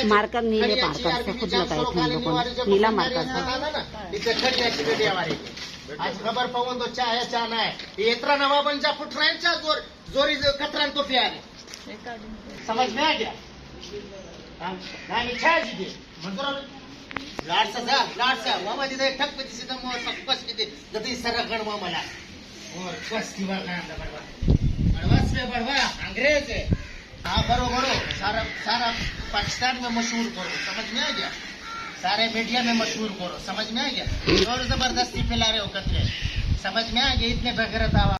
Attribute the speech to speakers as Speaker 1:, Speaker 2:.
Speaker 1: marker नीले marker से खुद लगाए थे हम लोगों नीला मार्कर
Speaker 2: आज खबर पाहून तो चाय चाना है इतना नवाबांच्या फुटरांच्या जोरी कतरान तो प्यारे समझ में आ गया नाही छाज दे मंजूर लाडसा मामा तिथे ठक तिथे तर मग सकस किती गती सरगण मामाला और कस की बात ना बड़वास में बड़वा अंग्रेज है हाँ करो सारा सारा पाकिस्तान में मशहूर करो समझ में आ गया सारे मीडिया में मशहूर करो समझ में आ गया और जबरदस्ती फैला रहे हो कतरे समझ में आ गया इतने बेगैरत आवाज